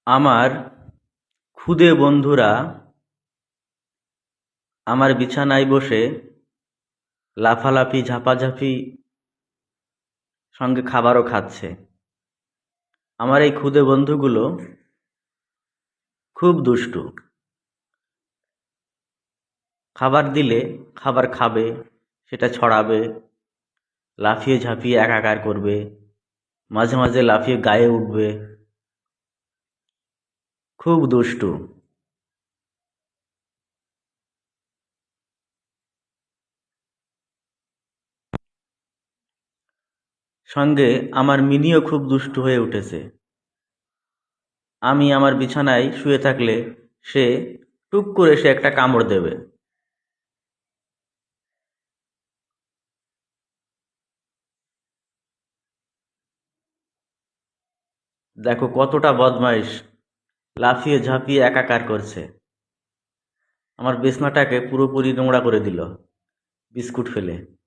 আমার খুদে বন্ধুরা আমার বিছানায় বসে লাফালাফি ঝাপাঝাপি সঙ্গে খাবারও খাচ্ছে। আমার এই খুদে বন্ধুগুলো খুব দুষ্টু। খাবার দিলে খাবার খাবে, সেটা ছড়াবে, লাফিয়ে ঝাঁপিয়ে একাকার করবে, মাঝে মাঝে লাফিয়ে গায়ে উঠবে। খুব দুষ্টু। সঙ্গে আমার মিনিও খুব দুষ্টু হয়ে উঠেছে। আমি আমার বিছানায় শুয়ে থাকলে সে টুক করে সে একটা কামড় দেবে। দেখো কতটা বদমাইশ, লাফিয়ে ঝাঁপিয়ে একাকার করছে। আমার বিছনাটাকে পুরোপুরি নোংরা করে দিল বিস্কুট ফেলে।